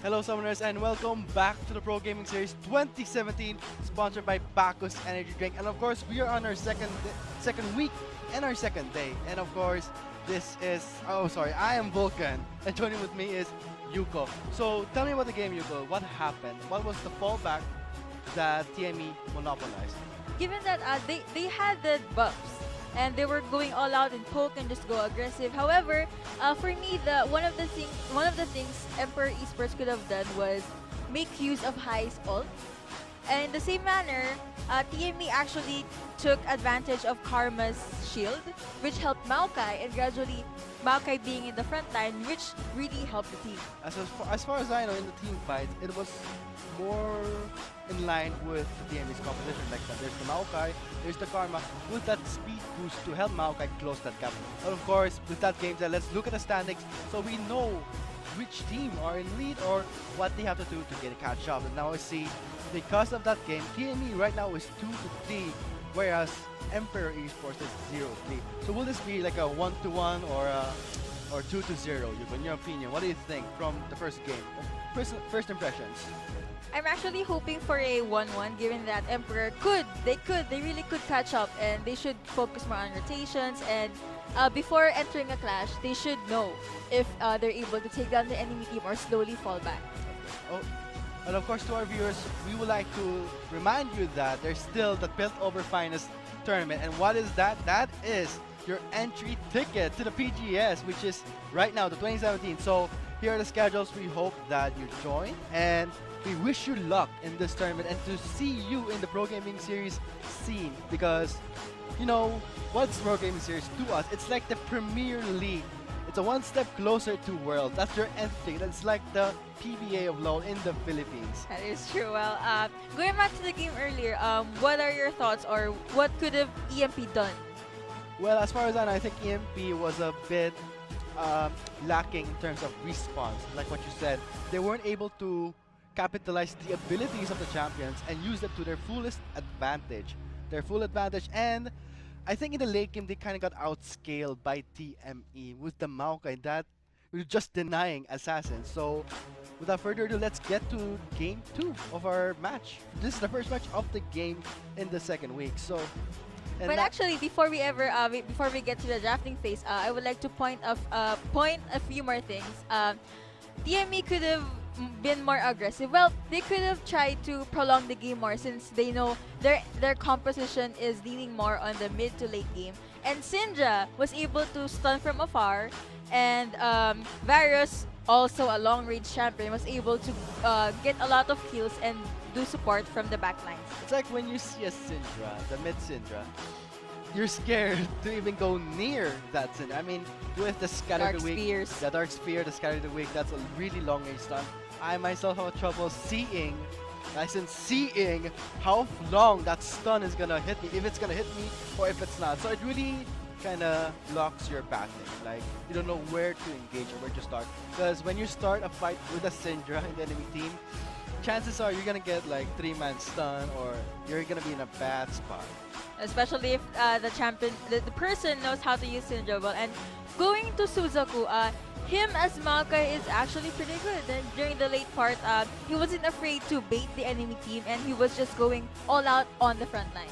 Hello Summoners and welcome back to the Pro Gaming Series 2017 sponsored by Bacchus Energy Drink, and of course we are on our second week and our second day, and of course this is I am Vulcan and joining with me is Yuko. So tell me about the game, Yuko. What happened? What was the fallback that TME monopolized? Given that they had the buffs and they were going all out and poke and just go aggressive. However, for me, the one of the things Emperor Esports could have done was make use of High's ult. And in the same manner, TME actually took advantage of Karma's shield, which helped Maokai, and gradually Maokai being in the front line, which really helped the team. As far as I know, in the team fight, it was more in line with the TME's competition. Like there's the Maokai, there's the Karma, with that speed boost to help Maokai close that gap. But of course, with that game, let's look at the standings so we know which team are in lead or what they have to do to get a catch up. And now we see, because of that game, TME right now is 2-3, whereas Emperor Esports is 0-3. So will this be like a 1-1 or 2-0? In your opinion, what do you think from the first game? First impressions. I'm actually hoping for a 1-1, given that Emperor they really could catch up, and they should focus more on rotations, and before entering a clash, they should know if they're able to take down the enemy team or slowly fall back. Oh, and of course, to our viewers, we would like to remind you that there's still the Built Over Finest tournament. And what is that? That is your entry ticket to the PGS, which is right now, the 2017. So here are the schedules. We hope that you join, and we wish you luck in this tournament and to see you in the Pro Gaming Series scene, because, you know, what's Pro Gaming Series to us? It's like the Premier League. It's a one step closer to Worlds. That's your entry. That's like the PBA of LoL in the Philippines. That is true. Well, going back to the game earlier, what are your thoughts, or what could have EMP done? Well, as far as I know, I think EMP was a bit lacking in terms of response. Like what you said, they weren't able to capitalize the abilities of the champions and use them to their fullest advantage. And I think in the late game, they kind of got outscaled by TME with the Maokai that were just denying assassins. So without further ado, let's get to game 2 of our match. This is the first match of the game in the second week. So, But actually, before we get to the drafting phase, I would like to point a few more things. TME could have been more aggressive. Well, they could have tried to prolong the game more, since they know their composition is leaning more on the mid to late game. And Syndra was able to stun from afar, and Varus, also a long range champion, was able to get a lot of kills and do support from the back lines. It's like when you see a Syndra, the mid Syndra, you're scared to even go near that Syndra. I mean, with the Scatter Dark the Weak, Spears. the Dark Spear, the Scatter the Weak, that's a really long range stun. I myself have trouble seeing how long that stun is gonna hit me, if it's gonna hit me or if it's not. So it really kind of blocks your pathing. Like, you don't know where to engage or where to start. Because when you start a fight with a Syndra in the enemy team, chances are you're gonna get like 3-man stun, or you're gonna be in a bad spot. Especially if the person knows how to use Syndra well. And going to Suzaku, him as Maokai is actually pretty good. And during the late part, he wasn't afraid to bait the enemy team, and he was just going all out on the front line.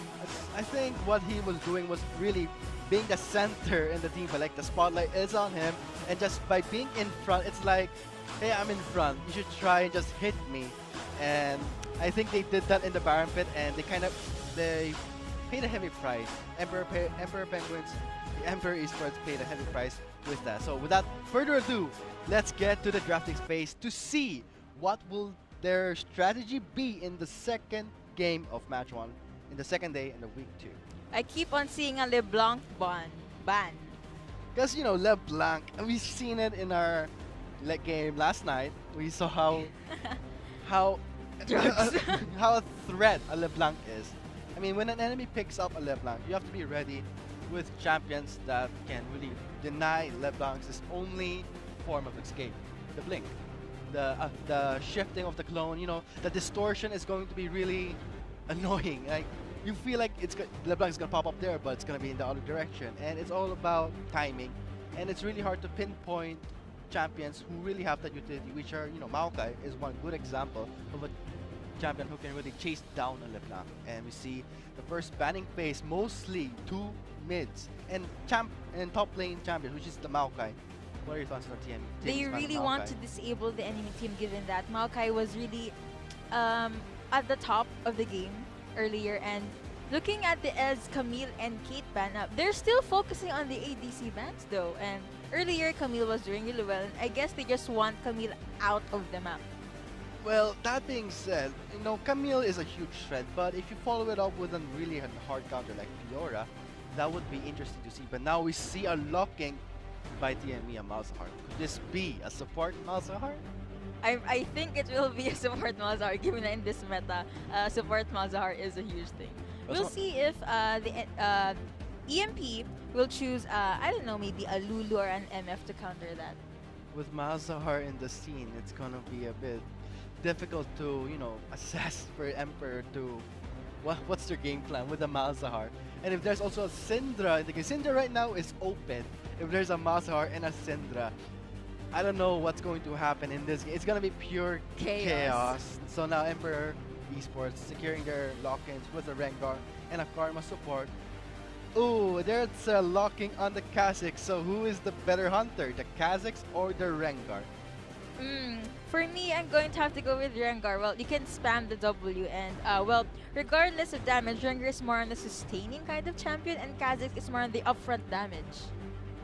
I think what he was doing was really being the center in the team, but like the spotlight is on him, and just by being in front, it's like, hey, I'm in front, you should try and just hit me. And I think they did that in the Baron Pit, and they paid a heavy price. Emperor Penguins, the Emperor Esports paid a heavy price with that. So without further ado, let's get to the drafting space to see what will their strategy be in the second game of match 1, in the second day in the week 2. I keep on seeing a LeBlanc ban. Because, you know, LeBlanc, and we've seen it in our game last night. We saw how Drugs. how a threat a LeBlanc is. I mean, when an enemy picks up a LeBlanc, you have to be ready with champions that can really deny LeBlanc's only form of escape, the blink. The shifting of the clone, you know, the distortion is going to be really annoying. Like, you feel like LeBlanc's gonna pop up there, but it's gonna be in the other direction, and it's all about timing. And it's really hard to pinpoint champions who really have that utility, which are, Maokai is one good example of a champion who can really chase down a LeBlanc. And we see the first banning phase, mostly two mids and top lane champion, which is the Maokai. What are your thoughts on They really want to disable the enemy team, given that Maokai was really at the top of the game earlier. And looking at the Ez, Camille, and Kate ban up, they're still focusing on the ADC bans though. And earlier, Camille was doing really well. And I guess they just want Camille out of the map. Well, that being said, Camille is a huge threat, but if you follow it up with a really hard counter like Fiora, that would be interesting to see. But now we see a locking by TME and Malzahar. Could this be a support Malzahar? I think it will be a support Malzahar, given that in this meta, support Malzahar is a huge thing. We'll see if the EMP will choose, I don't know, maybe a Lulu or an MF to counter that. With Malzahar in the scene, it's gonna be a bit difficult to, assess for Emperor to what's their game plan with the Malzahar. And if there's also a Syndra in the game, Syndra right now is open. If there's a Malzahar and a Syndra, I don't know what's going to happen in this game. It's gonna be pure chaos. So now Emperor Esports securing their lock-ins with a Rengar and a Karma support. Ooh, there's a locking on the Kha'Zix. So who is the better hunter, the Kha'Zix or the Rengar? For me, I'm going to have to go with Rengar. Well, you can spam the W and, well, regardless of damage, Rengar is more on the sustaining kind of champion and Kha'Zix is more on the upfront damage.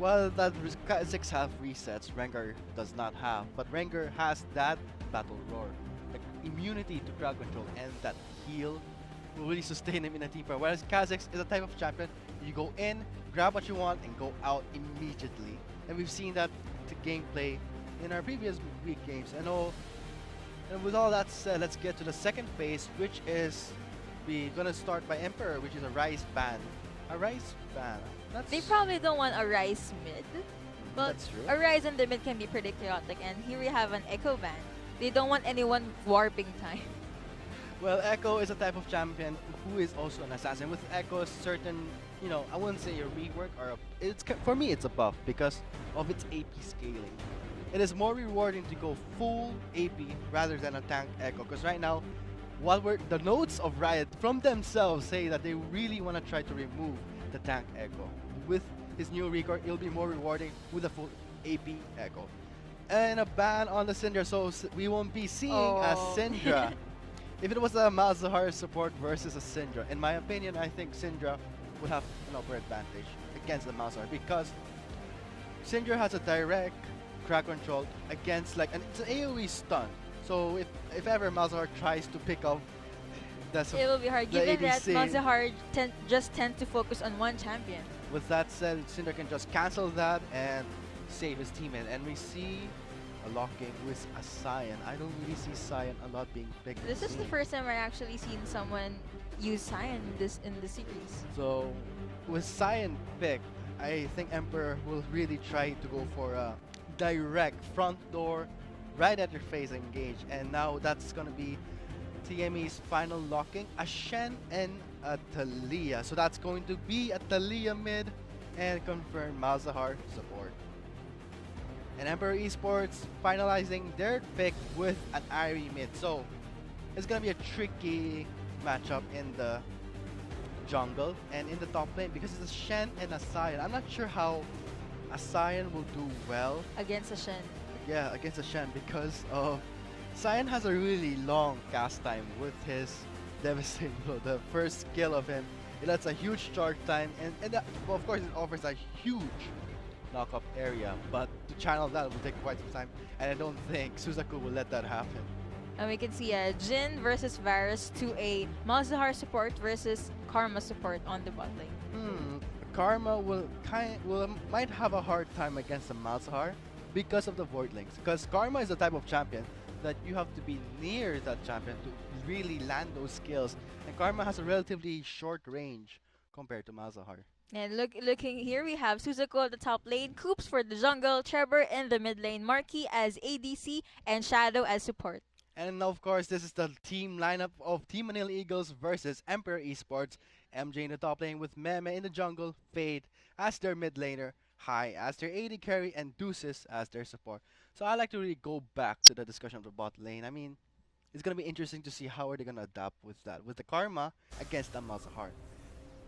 Well, that Kha'Zix have resets, Rengar does not have. But Rengar has that Battle Roar, like immunity to crowd control, and that heal will really sustain him in a team fight. Whereas Kha'Zix is a type of champion, you go in, grab what you want, and go out immediately. And we've seen that to gameplay in our previous week games. And with all that said, let's get to the second phase, which is we're gonna start by Emperor, which is a Rise ban. A Rise ban. They probably don't want a Rise mid. But That's true. a Rise in the mid can be pretty chaotic, and here we have an Echo ban. They don't want anyone warping time. Well, Echo is a type of champion who is also an assassin. With Echo, certain, I wouldn't say a rework or for me it's a buff because of its AP scaling. It is more rewarding to go full AP rather than a tank Echo, because right now, the notes of Riot from themselves say that they really want to try to remove the tank Echo. With his new record, it'll be more rewarding with a full AP Echo. And a ban on the Syndra, so we won't be seeing a Syndra. If it was a Malzahar support versus a Syndra, in my opinion, I think Syndra would have an upper advantage against the Malzahar because Syndra has a direct crowd control against it's an AoE stun. So if ever Malzahar tries to pick up it will be hard, the given that ABC. Malzahar just tend to focus on one champion. With that said, Syndra can just cancel that and save his teammate. And we see a locking with a Sion. I don't really see Sion a lot being picked. This is the first time I actually seen someone use Sion in the series. So with Sion picked, I think Emperor will really try to go for a direct front door right at your face engage. And now that's gonna be TME's final locking, a Shen and a Talia. So that's going to be a Talia mid and confirm Malzahar support. And Emperor Esports finalizing their pick with an Irie mid. So it's gonna be a tricky matchup in the jungle and in the top lane because it's a Shen and a Sion. I'm not sure how a Sion will do well Against a Shen. yeah, against a Shen because of Sion has a really long cast time with his devastating blow. The first skill of him, that's a huge charge time, and that, well, of course it offers a huge knock-up area, but to channel that will take quite some time, and I don't think Suzaku will let that happen. And we can see a Jin versus Varus to a Malzahar support versus Karma support on the bot lane. Karma might have a hard time against the Malzahar because of the Voidlings. Because Karma is the type of champion that you have to be near that champion to really land those skills. And Karma has a relatively short range compared to Malzahar. And looking here, we have Suzuko at the top lane, Coops for the jungle, Trevor in the mid lane, Marky as ADC, and Shadow as support. And of course, this is the team lineup of Team Manila Eagles versus Emperor Esports. MJ in the top lane with Meme in the jungle, Fade as their mid laner, high as their AD carry and Deuces as their support. So I like to really go back to the discussion of the bot lane. I mean, it's gonna be interesting to see how are they gonna adapt with that, with the Karma against the Malzahar.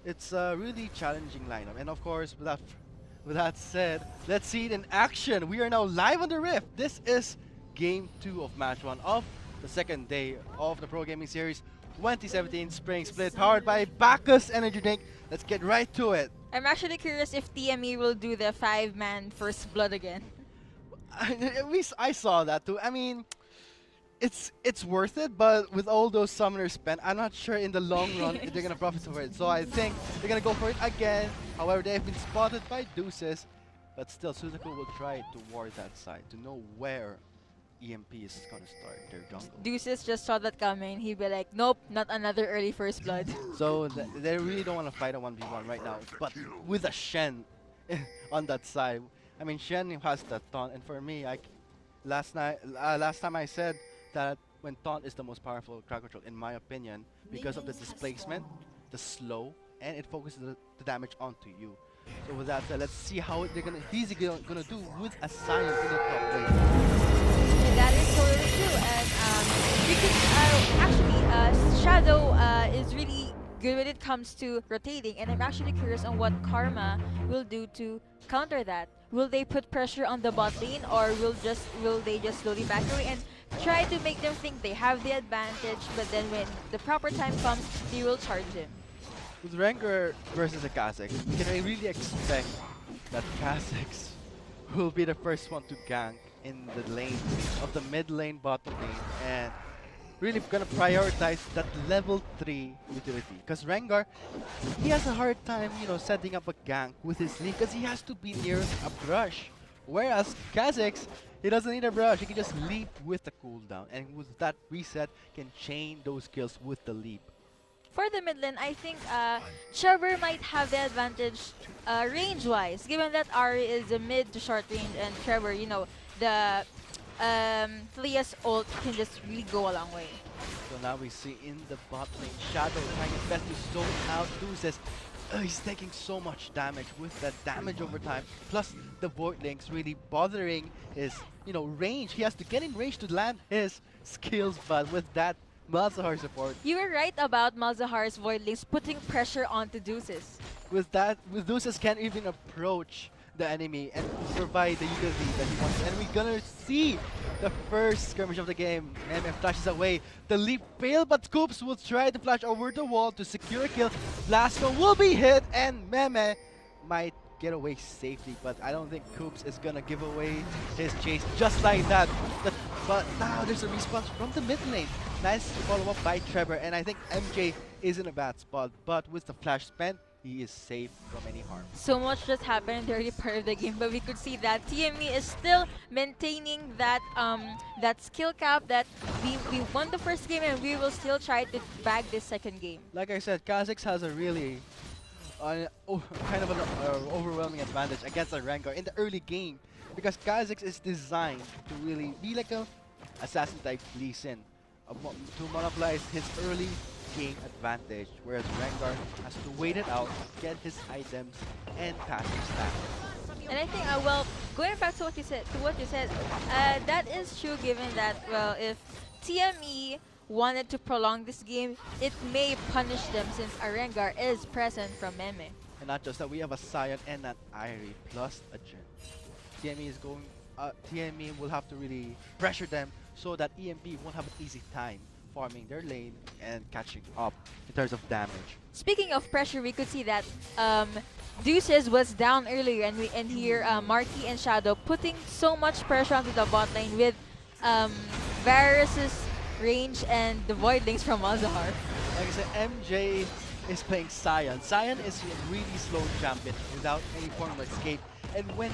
It's a really challenging lineup, and of course, with that said, let's see it in action. We are now live on the Rift. This is Game 2 of Match 1 of the second day of the Pro Gaming Series 2017 Spring Split, powered by Bacchus Energy Drink. Let's get right to it. I'm actually curious if TME will do the 5-man first blood again. I saw that too. I mean, it's worth it, but with all those summoners spent, I'm not sure in the long run if they're gonna profit for it. So I think they're gonna go for it again. However, they have been spotted by Deuces, but still Suzaku will try to ward that side to know where EMP is gonna start their jungle. Deuces just saw that coming. He'd be like, nope, not another early first blood. So they really don't want to fight a 1v1 right now, but with a Shen on that side. I mean, Shen has the taunt, and for me, last time I said that when taunt is the most powerful crowd control, in my opinion, because of the displacement, the slow, and it focuses the damage onto you. So with that said, let's see how he's gonna do with a Sion in the top lane. That is totally true, and actually, Shadow is really good when it comes to rotating, and I'm actually curious on what Karma will do to counter that. Will they put pressure on the bot lane, or will they just slowly back away and try to make them think they have the advantage, but then when the proper time comes, they will charge him? With Rengar versus a Kha'Zix, we can really expect that Kha'Zix will be the first one to gank in the lane of the mid lane, bottom lane, and really gonna prioritize that level 3 utility. Because Rengar, he has a hard time, setting up a gank with his leap because he has to be near a brush. Whereas Kha'Zix, he doesn't need a brush, he can just leap with the cooldown, and with that reset, can chain those kills with the leap. For the mid lane, I think Trevor might have the advantage range-wise, given that Ari is a mid to short range, and Trevor, the Thlia's ult can just really go a long way. So now we see in the bot lane, Shadow trying his best to zone out Deuces. He's taking so much damage with that damage over time, plus the Void Links really bothering his, range. He has to get in range to land his skills, but with that Malzahar support. You were right about Malzahar's Void Links putting pressure onto Deuces. With Deuces can't even approach the enemy and provide the utility that he wants. And we're gonna see the first skirmish of the game. Meme flashes away. The leap failed, but Scoops will try to flash over the wall to secure a kill. Blasco will be hit, and Meme might get away safely, but I don't think Coops is gonna give away his chase just like that. But now there's a response from the mid lane. Nice follow-up by Trevor, and I think MJ is in a bad spot, but with the flash spent, he is safe from any harm. So much just happened in the early part of the game, but we could see that TME is still maintaining that that skill cap that we won the first game, and we will still try to bag this second game. Like I said, Kha'Zix has a really kind of an overwhelming advantage against a Rengar in the early game, because Kha'Zix is designed to really be like a assassin type Lee Sin, to monopolize his early game advantage, whereas Rengar has to wait it out, get his items, and pass his stack. And I think, well, going back to what you said, that is true. Given that, well, if TME wanted to prolong this game, it may punish them since a Rengar is present from Meme. And not just that, we have a Sion and an Irie plus a Jhin. TME will have to really pressure them so that EMP won't have an easy time farming their lane and catching up in terms of damage. Speaking of pressure, we could see that Deuces was down earlier, and here Marky and Shadow putting so much pressure onto the bot lane with Varus's range and the Void Links from Malzahar. Like I said, MJ is playing Sion. Sion is a really slow champion without any form of escape. And when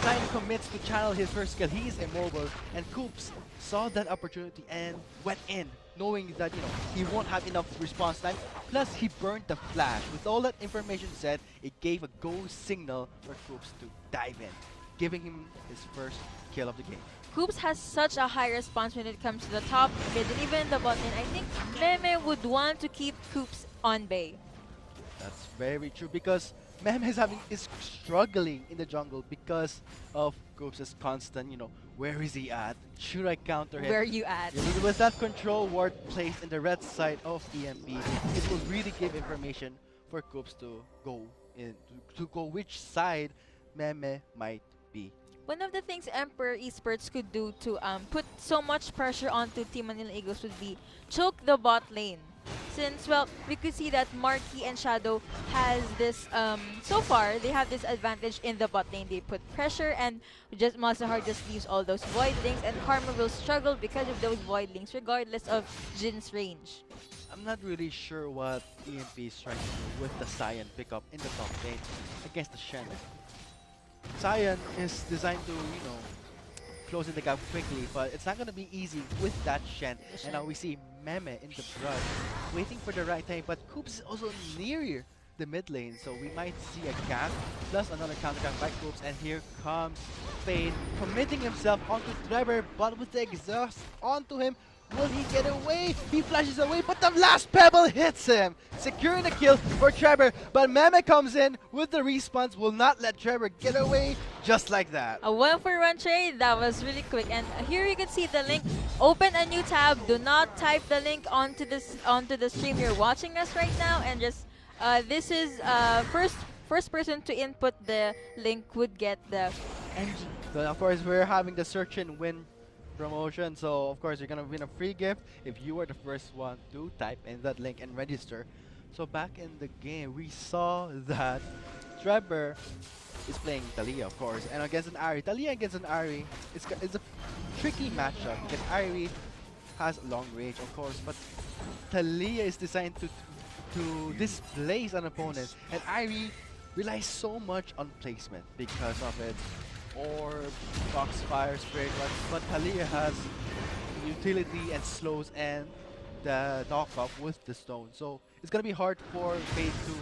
Sion commits to channel his first skill, he is immobile. And Coops saw that opportunity and went in, knowing that he won't have enough response time. Plus, he burned the flash. With all that information said, it gave a go signal for Coops to dive in, giving him his first kill of the game. Coops has such a high response when it comes to the top, mid, and even the bot lane. I think Meme would want to keep Coops on bay. That's very true, because Mem is struggling in the jungle because of Coops' constant, where is he at? Should I counter him? Where you at? With that control ward placed in the red side of EMP, it will really give information for Coops to go to go which side Meme might be. One of the things Emperor Esports could do to put so much pressure onto Team Manila Eagles would be choke the bot lane. Since, well, we could see that Marky and Shadow has this, so far, they have this advantage in the bot lane. They put pressure and just Mazahar just leaves all those voidlings, and Karma will struggle because of those voidlings regardless of Jin's range. I'm not really sure what EMP is trying to do with the Cyan pickup in the top lane against the Shen. Cyan is designed to, close in the gap quickly, but it's not going to be easy with that Shen. And now we see Meme in the brush, waiting for the right time, but Coops is also near the mid lane, so we might see a gank plus another counter gank by Coops, and here comes Fade committing himself onto Trevor, but with the exhaust onto him, will he get away? He flashes away, but the last pebble hits him, securing the kill for Trevor. But Meme comes in with the response, will not let Trevor get away just like that. A 1-for-1 trade, that was really quick. And here you can see the link. Open a new tab. Do not type the link onto the stream you're watching us right now, and just this is first person to input the link would get the NG. So of course we're having the search and win promotion, so of course you're gonna win a free gift if you are the first one to type in that link and register. So back in the game, we saw that Trevor is playing Talia, of course, and against an Ahri. Talia against an Ahri is a tricky matchup because Ahri has long range, of course, but Talia is designed to displace an opponent, and Ahri relies so much on placement because of its Orb, Foxfire, Spirit, but Talia has utility and slows and the knock-up with the stone. So it's gonna be hard for Fade to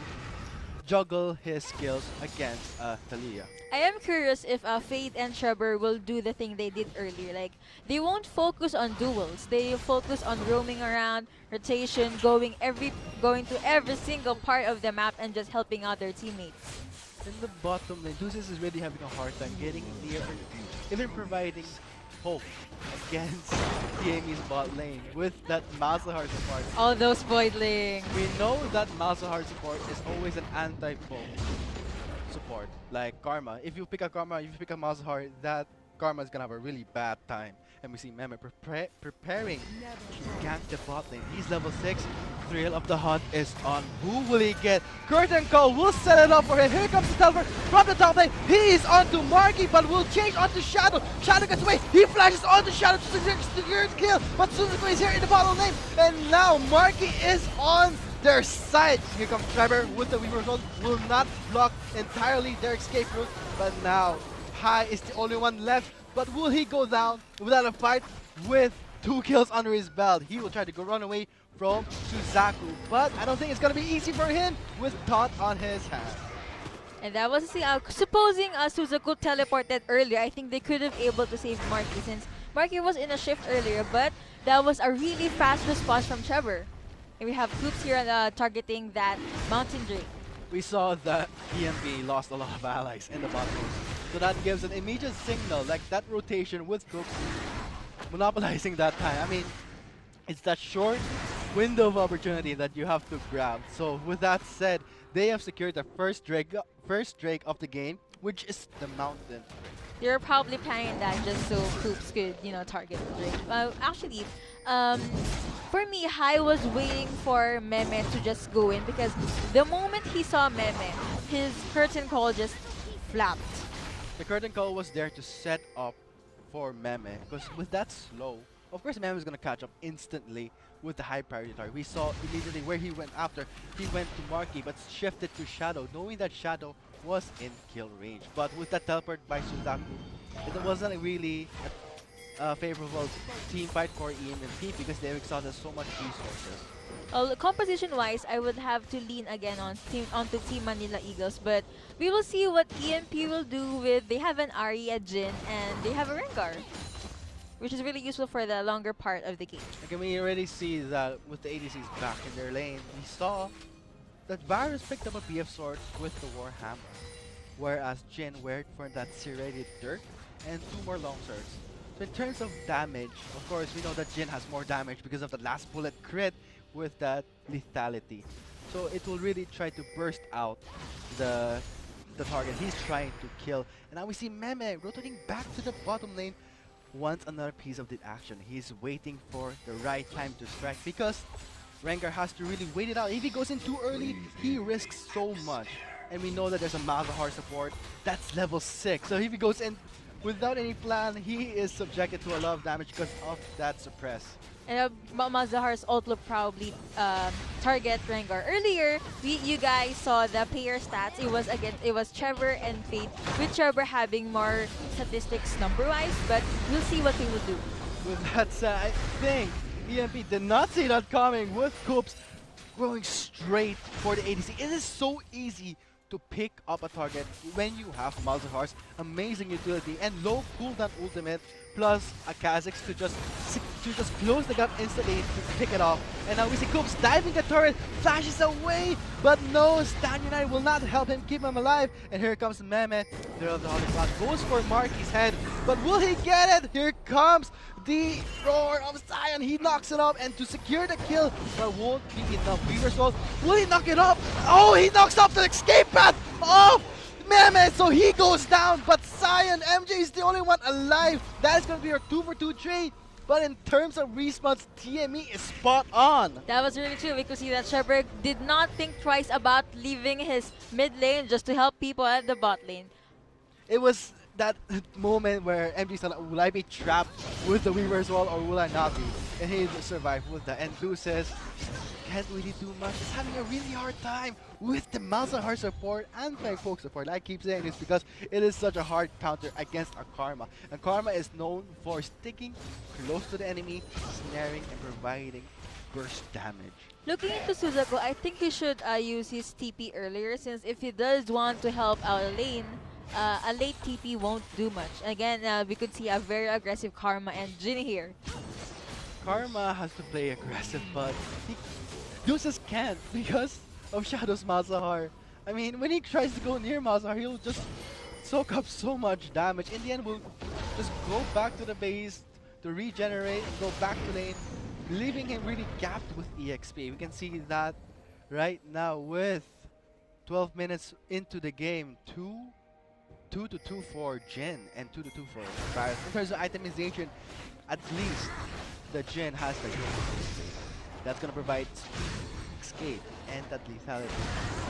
juggle his skills against Talia. I am curious if Fade and Trevor will do the thing they did earlier. Like, they won't focus on duels. They focus on roaming around, rotation, going to every single part of the map and just helping out their teammates. In the bottom lane, Deuces is really having a hard time getting near or even providing hope against TME's bot lane with that Mazahar support. All those voidlings. We know that Mazahar support is always an anti-foe support, like Karma. If you pick a Karma, if you pick a Mazahar, that Karma is gonna have a really bad time. And we see Meme preparing to gank the bot lane. He's level 6. Thrill of the Hunt is on. Who will he get? Curtain Call will set it up for him. Here comes the teleport from the top lane. He is onto Marky, but will change onto Shadow. Shadow gets away. He flashes onto Shadow to secure the kill. But Suzuko is here in the bottom lane. And now Marky is on their side. Here comes Trevor with the Weaver Gold. Will not block entirely their escape route. But now Hai is the only one left. But will he go down without a fight? With 2 kills under his belt, he will try to go run away from Suzaku. But I don't think it's gonna be easy for him with Taunt on his hand. And that was supposing Suzaku teleported earlier. I think they could have able to save Marky, since Marky was in a shift earlier. But that was a really fast response from Trevor. And we have Coops here targeting that Mountain Drake. We saw that EMP lost a lot of allies in the bottom lane. So that gives an immediate signal, like that rotation with Coops monopolizing that time. I mean, it's that short window of opportunity that you have to grab. So with that said, they have secured the first Drake of the game, which is the Mountain. You're probably planning that just so Coops could, target the Drake. Actually, for me, Hai was waiting for Meme to just go in, because the moment he saw Meme, his curtain call just flapped. The curtain call was there to set up for Meme, because with that slow, of course Meme is going to catch up instantly with the high priority target. We saw immediately where he went after. He went to Marky, but shifted to Shadow, knowing that Shadow was in kill range. But with that teleport by Suzaku, it wasn't really a favorable team fight for EMP because they exhausted so much resources. Composition-wise, I would have to lean again onto Team Manila Eagles, but we will see what EMP will do with. They have an Ahri, a Jhin, and they have a Rengar, which is really useful for the longer part of the game. Again, we already see that with the ADCs back in their lane. We saw that Varus picked up a BF sword with the Warhammer, whereas Jin went for that serrated dirk and 2 more long swords. So in terms of damage, of course we know that Jin has more damage because of the last bullet crit with that lethality. So it will really try to burst out the target he's trying to kill. And now we see Meme rotating back to the bottom lane, wants another piece of the action. He's waiting for the right time to strike because Rengar has to really wait it out. If he goes in too early, he risks so much. And we know that there's a Malzahar support that's level 6. So if he goes in without any plan, he is subjected to a lot of damage because of that suppress. And Malzahar's ult will probably target Rengar. Earlier, you guys saw the player stats. It was Trevor and Fate, with Trevor having more statistics number-wise, but we'll see what he will do. With that said, I think EMP did not see that coming with Koops going straight for the ADC. It is so easy to pick up a target when you have Malzahar's amazing utility and low cooldown ultimate plus a Kha'Zix to just close the gap instantly to pick it off. And now we see Koops diving the turret, flashes away, but no, Stand United will not help him keep him alive. And here comes Meme, the Holy Cloud goes for Marky's head, but will he get it? Here comes the roar of Sion, he knocks it up, and to secure the kill, but won't be enough. Weaver's Wall, will he knock it up? Oh, he knocks up the escape path of Meme, so he goes down, but Sion, MJ is the only one alive. That is going to be our 2-for-2 trade. But in terms of respawns, TME is spot on. That was really true. We could see that Trevor did not think twice about leaving his mid lane just to help people at the bot lane. It was that moment where MJ said, will I be trapped with the Weaver's Wall or will I not be? And he survived with that. And Lucis can't really do much. He's having a really hard time with the Malzahar support and Fang Folk support. I keep saying this because it is such a hard counter against a Karma. And Karma is known for sticking close to the enemy, snaring and providing burst damage. Looking into Suzaku, I think he should use his TP earlier, since if he does want to help our lane, a late TP won't do much. Again, we could see a very aggressive Karma and Jin here. Karma has to play aggressive, but Lucis can't because of Shadow's Malzahar. I mean, when he tries to go near Malzahar, he'll just soak up so much damage. In the end, we'll just go back to the base to regenerate and go back to lane, leaving him really gapped with EXP. We can see that right now with 12 minutes into the game. 2-2 for Jin and 2-2 for Varus. In terms of itemization, at least the Jin has the good. That's going to provide speed, escape, and that lethality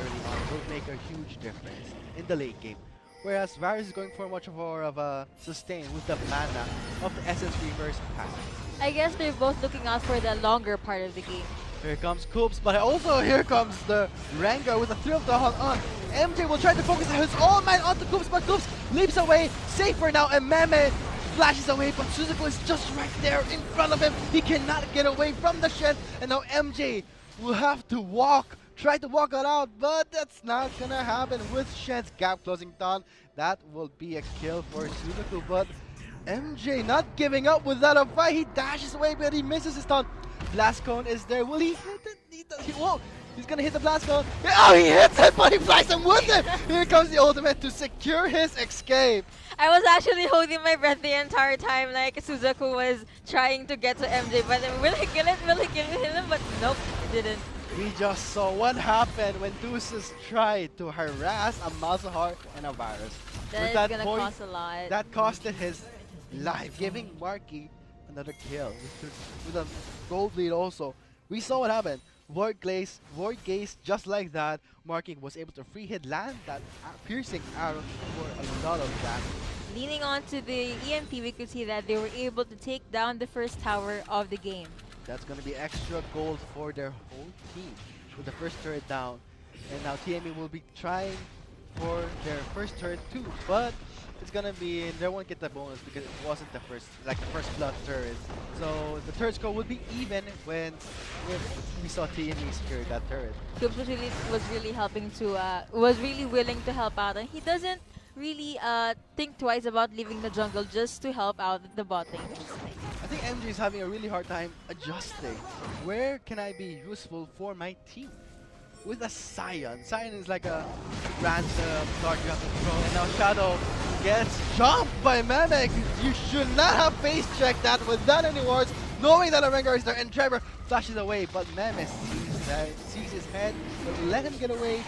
early on will make a huge difference in the late game. Whereas Varus is going for much more of a sustain with the mana of the Essence Reverse passive. I guess they're both looking out for the longer part of the game. Here comes Koops, but also here comes the Rengar with a Thrill of the Hunt on. MJ will try to focus his all might onto Koops, but Koops leaps away, safe for now, and Meme flashes away, but Suzaku is just right there in front of him. He cannot get away from the Shen, and now MJ will have to try to walk it out, but that's not gonna happen with Shen's gap closing down. That will be a kill for Suzaku, but MJ not giving up without a fight. He dashes away, but he misses his stun. Blast Cone is there. Will he hit it? Whoa! He's gonna hit the Blast Cone. Oh, he hits it, but he flies him with it! Here comes the ultimate to secure his escape. I was actually holding my breath the entire time, like Suzaku was trying to get to MJ, but will he kill it? Will he kill him? But nope, he didn't. We just saw what happened when Deuces tried to harass a Malzahar and a Varus. That is gonna cost a lot. That costed his life, giving Marky another kill with a gold lead also. We saw what happened. Void Gaze, just like that, Marky was able to free hit land that piercing arrow for a lot of damage. Leaning on to the EMP, we could see that they were able to take down the first tower of the game. That's going to be extra gold for their whole team with the first turret down. And now TME will be trying for their first turret too, but it's gonna be, they won't get the bonus because it wasn't the first blood turret. So the turret score would be even when we saw TME secure that turret. Koops was really helping to was really willing to help out, and he doesn't really think twice about leaving the jungle just to help out the bot lane. I think MJ is having a really hard time adjusting. Where can I be useful for my team? with a Scion. Scion is like a random dart you have to throw, and now Shadow gets jumped by Mimic. You should not have face checked that without any wards, knowing that a Rengar is there, and Trevor flashes away, but Mimic sees his head, but let him get away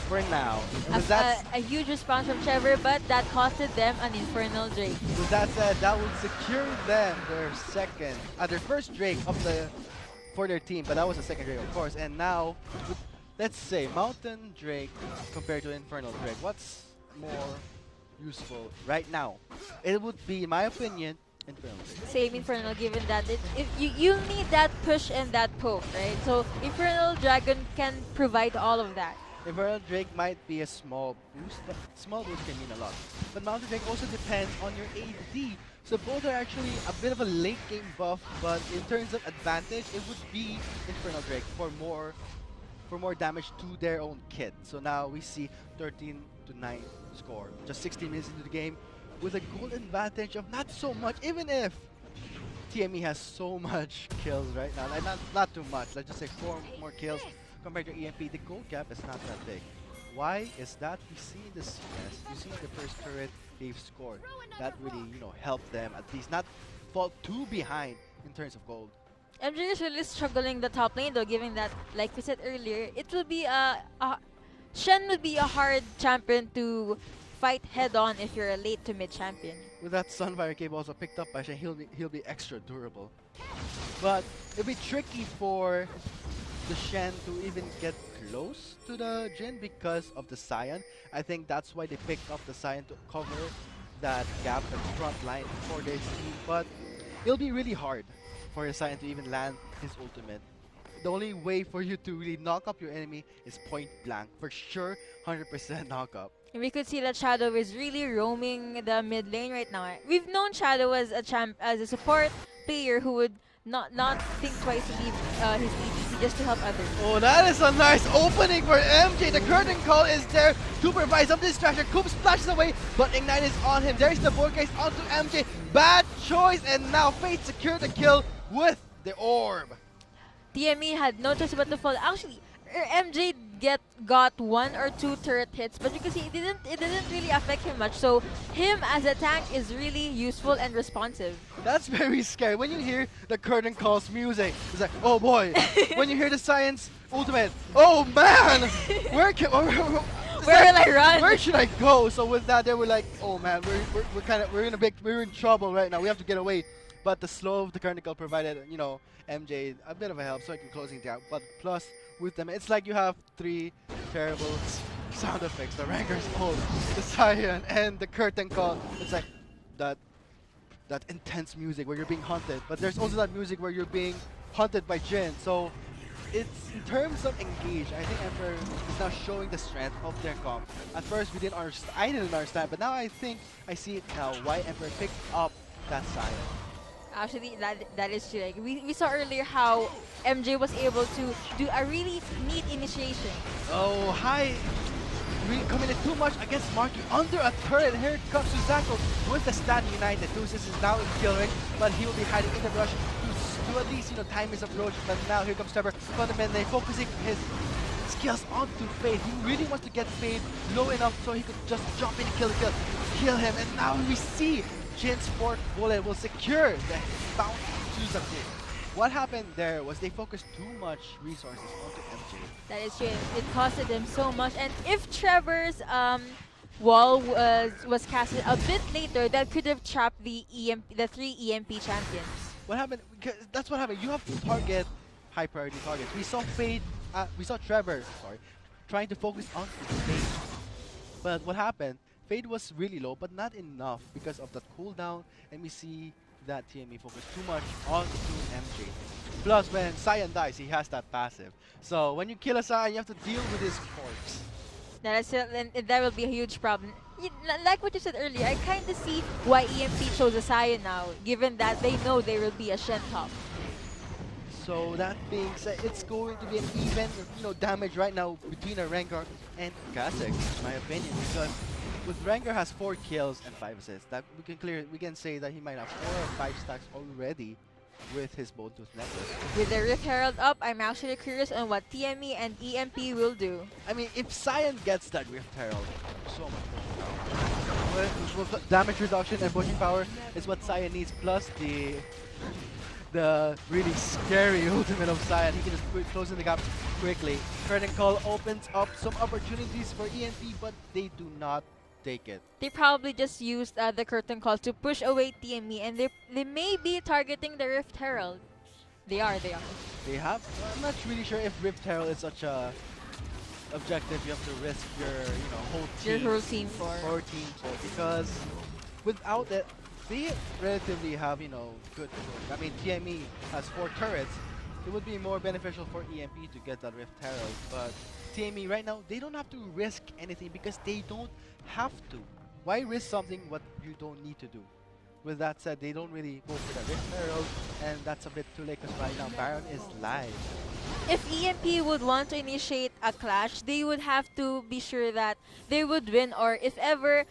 for now. And with that, A huge response from Trevor, but that costed them an Infernal Drake. with that said, that would secure them their first Drake of the for their team, but that was the second Drake, of course. And now, let's say Mountain Drake compared to Infernal Drake, what's more useful right now? It would be, in my opinion, Infernal Drake. Same Infernal, given that you need that push and that poke, right? So Infernal Dragon can provide all of that. Infernal Drake might be a small boost, but small boost can mean a lot. But Mountain Drake also depends on your AD. So both are actually a bit of a late game buff, but in terms of advantage, it would be Infernal Drake for more damage to their own kit. So now we see 13-9 score, just 16 minutes into the game, with a gold advantage of not so much, even if TME has so much kills right now. Like not too much, let's just say 4 more kills compared to EMP. The gold gap is not that big. Why is that? We see in the CS, you see the first turret they've scored. That really, helped them at least not fall too behind in terms of gold. MJ is really struggling the top lane though, given that, like we said earlier, it will be Shen would be a hard champion to fight head on if you're a late to mid champion. With that Sunfire Cave also picked up by Shen, he'll be extra durable. But it'll be tricky for the Shen to even get close to the Jhin because of the Scion. I think that's why they picked up the Scion to cover that gap at the front line for their team. But it'll be really hard for the Scion to even land his ultimate. The only way for you to really knock up your enemy is point blank. For sure, 100% knock up. And we could see that Shadow is really roaming the mid lane right now. We've known Shadow as a support player who would not think twice to leave his ADC just to help others. Oh, that is a nice opening for MJ. The curtain call is there to provide some distraction. Coop splashes away, but Ignite is on him. There's the board case onto MJ. Bad choice, and now Fate secured the kill with the orb. TME had no choice but to fall. Actually, MJ got 1 or 2 turret hits, but you can see it didn't really affect him much. So him as a tank is really useful and responsive. That's very scary. When you hear the curtain calls music, it's like, oh boy. When you hear the Science ultimate, oh man, where will I run? Where should I go? So with that, they were like, oh man, we're in trouble right now. We have to get away. But the slow of the curtain call provided, MJ a bit of a help so he can closing down. But plus with them, it's like you have 3 terrible sound effects: the Ranger's ult, the Scion, and the curtain call. It's like that intense music where you're being hunted. But there's also that music where you're being hunted by Jhin. So it's in terms of engage, I think Emperor is now showing the strength of their comp. At first we didn't understand, I didn't understand, but now I think I see it now why Emperor picked up that Scion. Actually, that is true. Like, we saw earlier how MJ was able to do a really neat initiation. Oh, hi! Really committed too much against Marky under a turret. Here comes Suzaku with the Stand United. Deuces is now in kill range, but he will be hiding in the rush to at least time his approach. But now here comes Trevor, fundamentally focusing his skills onto Fade. He really wants to get Fade low enough so he could just jump in and kill him. And now we see Jin's 4th bullet will secure the bounty to Suzaku. What happened there was they focused too much resources onto MJ. That is true. It costed them so much. And if Trevor's wall was casted a bit later, that could have trapped the 3 EMP champions. What happened? Because that's what happened. You have to target high priority targets. We saw Trevor, trying to focus on Fade. But what happened? Fade was really low, but not enough because of that cooldown, and we see that TME focused too much onto MJ. Plus, when Scion dies, he has that passive. So when you kill a Scion, you have to deal with his corpse. That will be a huge problem. Like what you said earlier, I kind of see why EMP chose a Scion now, given that they know there will be a Shen top. So that being said, it's going to be an even, damage right now between a Rengar and Kha'Zix, in my opinion, because with Rengar has 4 kills and 5 assists, that we can say that he might have 4 or 5 stacks already. with his bone tooth necklace. With the Rift Herald up, I'm actually curious on what TME and EMP will do. I mean, if Cyan gets that Rift Herald, so much pushing power. With damage reduction and pushing power is what Cyan needs, plus the really scary ultimate of Cyan. He can just close in the gap quickly. Curtain Call opens up some opportunities for EMP, but they do not take it. They probably just used the curtain call to push away TME, and they may be targeting the Rift Herald. They are. They have. I'm not really sure if Rift Herald is such a objective you have to risk your whole team. Your whole team for. Or team for, because without it, they relatively have good control. I mean, TME has 4 turrets. It would be more beneficial for EMP to get that Rift Herald, but TME right now, they don't have to risk anything because they don't have to. Why risk something what you don't need to do? With that said, they don't really go for the Rift Herald, and that's a bit too late because right now Baron is live. If EMP would want to initiate a clash, they would have to be sure that they would win, or if ever,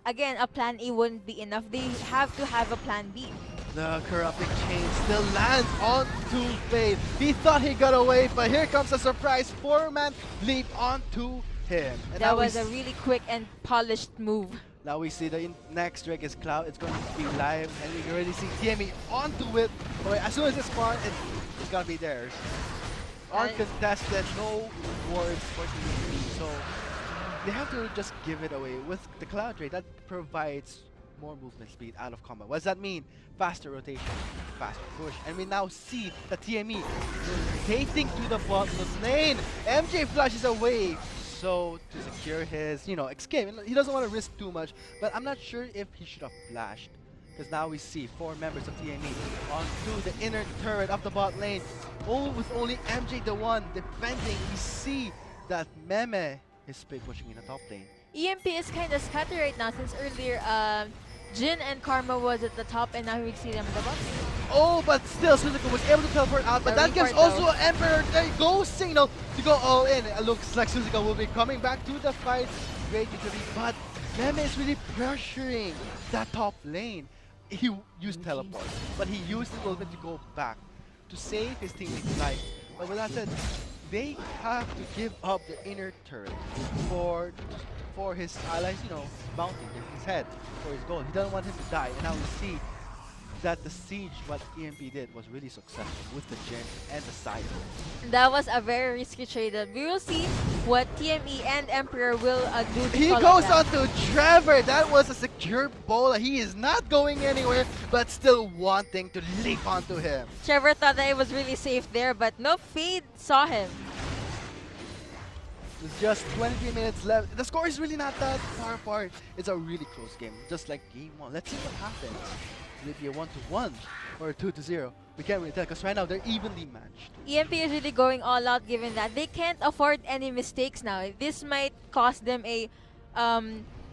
again, a plan A wouldn't be enough, they have to have a plan B. The corrupting chain still lands onto Fade. He thought he got away, but here comes a surprise 4-man leap onto him. And That was a really quick and polished move. Now we see the next Drake is Cloud. It's going to be live, and we can already see TME onto it. But as soon as it's spawned, it's going to be theirs. Uncontested, no wards for TME. So they have to just give it away. With the Cloud Drake, that provides more movement speed out of combat. What does that mean? Faster rotation, faster push. And we now see the TME rotating to the bottom lane. MJ flashes away. So to secure his, escape, he doesn't want to risk too much, but I'm not sure if he should have flashed. Because now we see 4 members of TME onto the inner turret of the bot lane. Oh, with only MJ the one defending, we see that Meme is pushing in the top lane. EMP is kind of scattered right now since earlier Jin and Karma was at the top, and now we see them at the bottom. Oh, but still Suzuka was able to teleport out, but that gives also Emperor a go signal to go all in. It looks like Suzuka will be coming back to the fight. Great utility, but Meme is really pressuring that top lane. He used teleport, but he used the ultimate to go back to save his teammate's life. But with that said, they have to give up the inner turret for his allies, bounty, his head, for his goal. He doesn't want him to die, and now we see that the siege, what EMP did, was really successful with the Jin and the Side. That was a very risky trade. We will see what TME and Emperor will do. He goes on to Trevor. That was a secure bola. He is not going anywhere, but still wanting to leap onto him. Trevor thought that it was really safe there, but no, Fade saw him. There's just 23 minutes left. The score is really not that far apart. It's a really close game, just like game 1. Let's see what happens. Will it be a 1-1 or a 2-0? We can't really tell because right now they're evenly matched. EMP is really going all out given that they can't afford any mistakes now. This might cost them a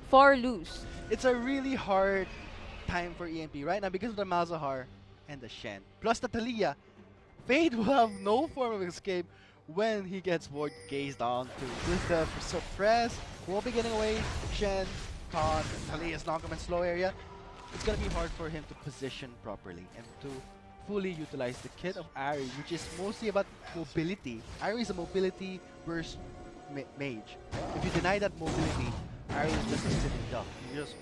4 lose. It's a really hard time for EMP right now because of the Malzahar and the Shen. Plus the Talia. Fade will have no form of escape when he gets Void gazed onto. With the suppress, won't be getting away. Shen, Khan, Talia's knock him in slow area. It's gonna be hard for him to position properly and to fully utilize the kit of Ari, which is mostly about mobility. Ari is a mobility burst mage. If you deny that mobility, Ari is just a sitting duck. You just,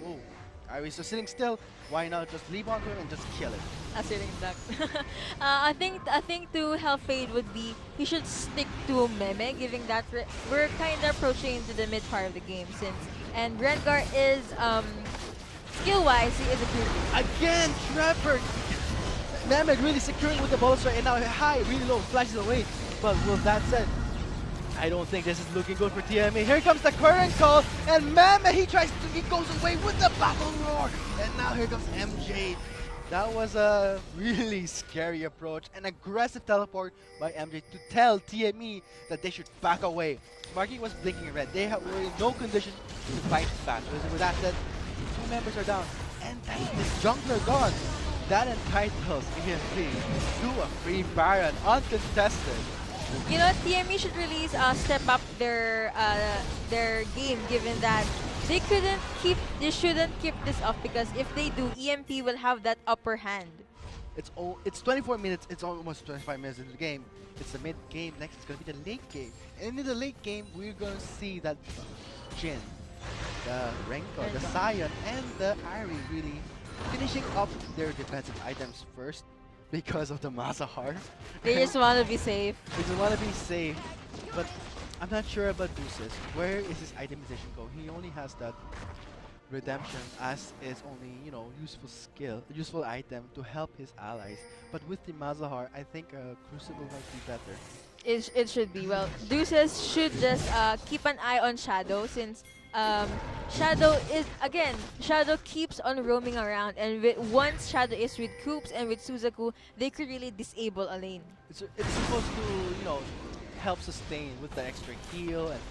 Ari is just sitting still. Why not just leap onto him and just kill him? A sitting duck. I think to help Fade would be he should stick to Meme, giving that we're kind of approaching into the mid part of the game and Rengar is skill-wise, he is a good. Again, Trevor! Meme really securing with the ball strike, and now high, really low, flashes away. But with that said, I don't think this is looking good for TME. Here comes the current call, and Meme, he goes away with the battle roar. And now here comes MJ. That was a really scary approach, an aggressive teleport by MJ to tell TME that they should back away. Marky was blinking red. They were in no condition to fight back. With that said, 2 members are down, and this jungler gone. That entitles EMP to a free Baron, uncontested. You know, TME should really step up their game, given that they shouldn't keep this up, because if they do, EMP will have that upper hand. It's 24 minutes. It's almost 25 minutes into the game. It's the mid game. Next, it's gonna be the late game. And in the late game, we're gonna see that Jin, the Renko, the Sion, and the Ari really finishing up their defensive items first because of the Mazahar. They just want to be safe. They just want to be safe. But I'm not sure about Deuces. Where is his itemization go? He only has that redemption as is only, you know, useful item to help his allies. But with the Mazahar, I think Crucible might be better. It should be. Well, Deuces should just keep an eye on Shadow, since Shadow keeps on roaming around, and once Shadow is with Coops and with Suzaku, they could really disable a lane. It's supposed to, you know, help sustain with the extra heal and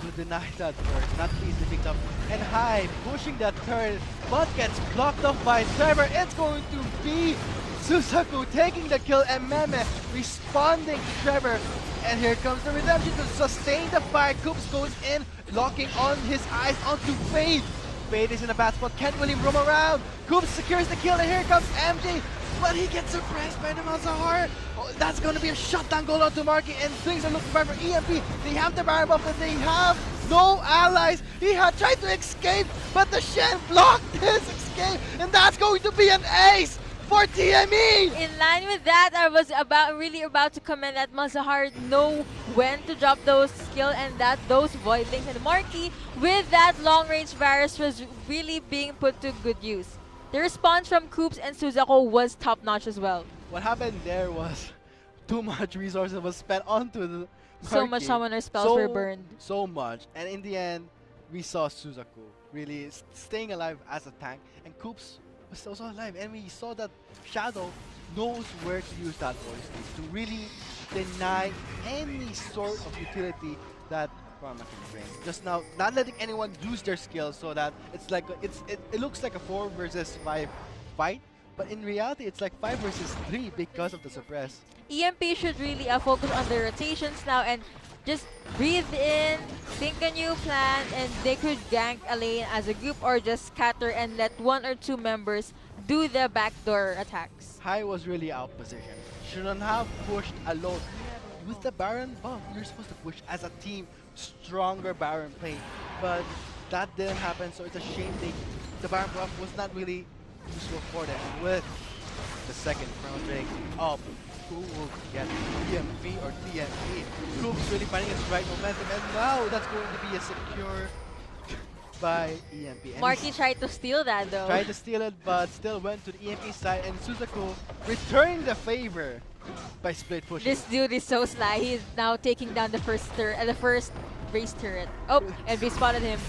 to deny that turret, not easily picked up. And High pushing that turret, but gets blocked off by Trevor. It's going to be Suzaku taking the kill and Meme responding to Trevor. And here comes the redemption to sustain the fire. Coops goes in, locking on his eyes onto Fade. Fade is in a bad spot, can't really roam around. Coops secures the kill, and here comes MJ. But he gets suppressed by the Mazahar. Oh, that's going to be a shutdown goal onto Marky, and things are looking bad for EMP. They have the Baron buff, and they have no allies. He had tried to escape, but the Shen blocked his escape, and that's going to be an ace for TME! In line with that, I was really about to comment that Mazahar know when to drop those skill, and that those Voidlings and Marky with that long range Varus was really being put to good use. The response from Coops and Suzaku was top notch as well. What happened there was too much resources was spent onto the Marky. So much summoner spells were burned. So much. And in the end, we saw Suzaku really staying alive as a tank, and Coops was also alive. And we saw that Shadow knows where to use that voice to really deny any sort of utility that Karma can bring. Just now, not letting anyone use their skills, so that it's like it looks like a 4 versus 5 fight, but in reality it's like 5 versus 3 because of the suppress. EMP should really focus on their rotations now and just breathe in, think a new plan, and they could gank a lane as a group or just scatter and let 1 or 2 members do the backdoor attacks. High was really out position. Shouldn't have pushed alone. With the Baron buff, you're supposed to push as a team, stronger Baron play, but that didn't happen, so it's a shame the Baron buff was not really useful for them. With the second Chrono Drake up, who will get EMP or TME? Coops really finding its right momentum, and now that's going to be a secure by EMP. And Marky tried to steal that though. tried to steal it, but still went to the EMP side, and Suzaku returning the favor by split pushing. This dude is so sly. He is now taking down the first race turret. Oh, and we spotted him.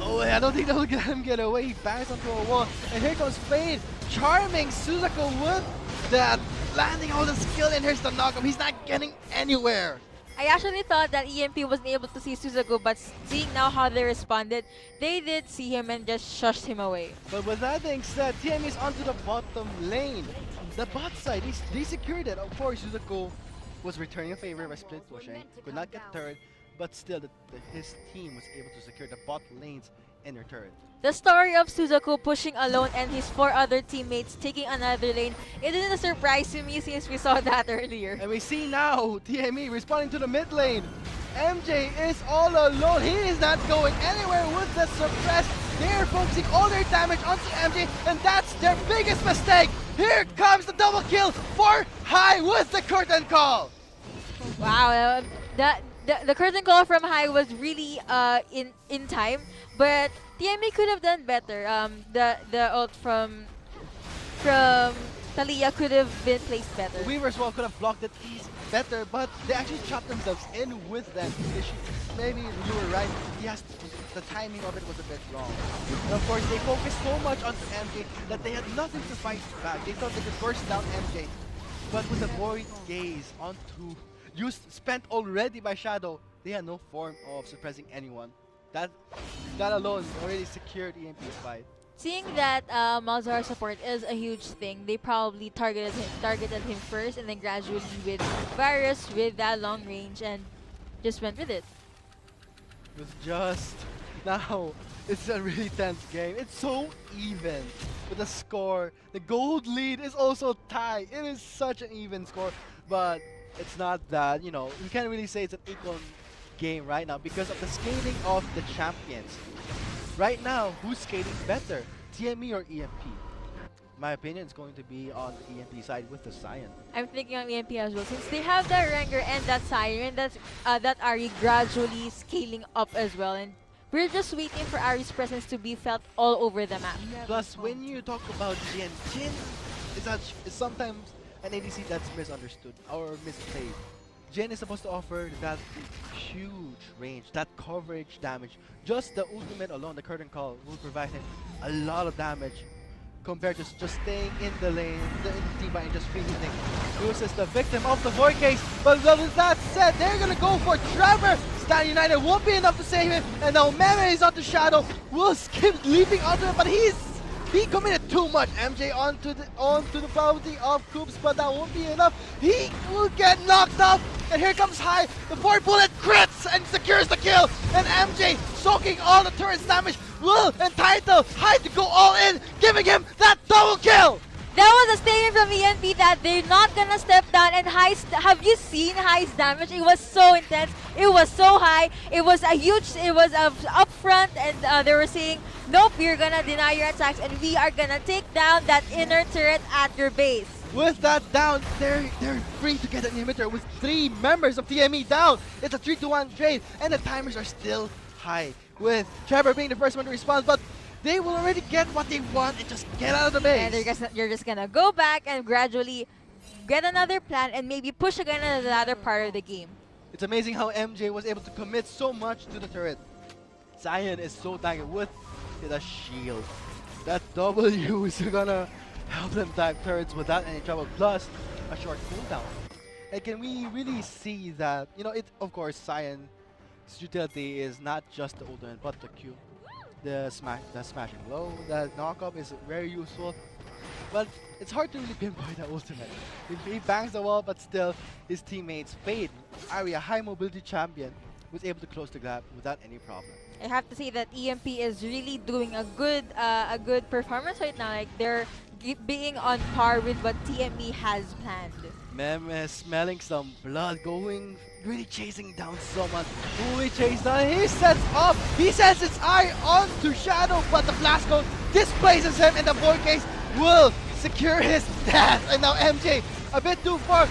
Oh, I don't think they'll let him get away. He bangs onto a wall, and here comes Fade, charming Suzaku with that, landing all the skill, and here's the knockup. He's not getting anywhere. I actually thought that EMP wasn't able to see Suzaku, but seeing now how they responded, they did see him and just shushed him away. But with that being said, TME is onto the bottom lane. The bot side, they secured it. Of course, Suzaku was returning a favor by split pushing. Could not get turret, but still his team was able to secure the bot lanes and their turret. The story of Suzaku pushing alone and his 4 other teammates taking another lane, it isn't a surprise to me since we saw that earlier. And we see now TME responding to the mid lane. MJ is all alone. He is not going anywhere with the suppress. They're focusing all their damage onto MJ, and that's their biggest mistake. Here comes the double kill for High with the curtain call. Wow, the curtain call from High was really in time, but TME could have done better. The ult from Talia could have been placed better. Weavers well could have blocked it better, but they actually trapped themselves in with them. Maybe you were right. Yes, the timing of it was a bit wrong. And of course, they focused so much on MJ that they had nothing to fight back. They thought they could burst down MJ, but with the void gaze onto spent already by Shadow, they had no form of suppressing anyone. That alone already secured EMP's fight. Seeing that Malzahar support is a huge thing, they probably targeted him first, and then gradually with Varus with that long range and just went with it. It was just Now, it's a really tense game. It's so even with the score. The gold lead is also tied. It is such an even score, but it's not that, you can't really say it's an equal game right now because of the skating of the champions. Right now, who's skating better? TME or EMP? My opinion is going to be on the EMP side with the Cyan. I'm thinking on EMP as well, since they have that Ranger and that Siren, that Ari gradually scaling up as well, and we're just waiting for Ari's presence to be felt all over the map. Plus, when you talk about Jin is sometimes an ADC that's misunderstood or misplayed. Jin is supposed to offer that huge range, that coverage damage. Just the ultimate alone, the curtain call, will provide him a lot of damage compared to just staying in the lane, in the team fight and just free hitting. Lewis is the victim of the void case, but with that said, they're gonna go for Trevor. Stan United won't be enough to save him, and now Meme is onto Shadow. Will skip leaping onto him, but he committed too much. MJ onto the bounty of Coops, but that won't be enough. He will get knocked up, and here comes High. The 4-bullet crits and secures the kill, and MJ soaking all the turret's damage will entitle High to go all in, giving him that double kill. That was a statement from ENP that they're not gonna step down, and have you seen High's damage? It was so intense, it was so high, it was up front, and they were saying, nope, we're gonna deny your attacks and we are gonna take down that inner turret at your base. With that down, they're free to get an emitter with 3 members of TME down. It's a 3-1 trade, and the timers are still high, with Trevor being the first one to respond, but they will already get what they want and just get out of the base. And you're just gonna go back and gradually get another plan and maybe push again in the latter part of the game. It's amazing how MJ was able to commit so much to the turret. Cyan is so tanky with the shield. That W is gonna help them type turrets without any trouble, plus a short cooldown. And can we really see that, of course, Cyan's utility is not just the ultimate, but the Q. The smashing blow, the knockup is very useful, but it's hard to really pinpoint the ultimate. He bangs the wall, but still his teammates Fade, Ari, a high mobility champion, was able to close the gap without any problem. I have to say that EMP is really doing a good performance right now. Like they're being on par with what TME has planned. Mem is smelling some blood, really chasing down someone who he chased down. He sets up, he sets his eye onto Shadow, but the blast cone displaces him, and the void case will secure his death. And now MJ a bit too far.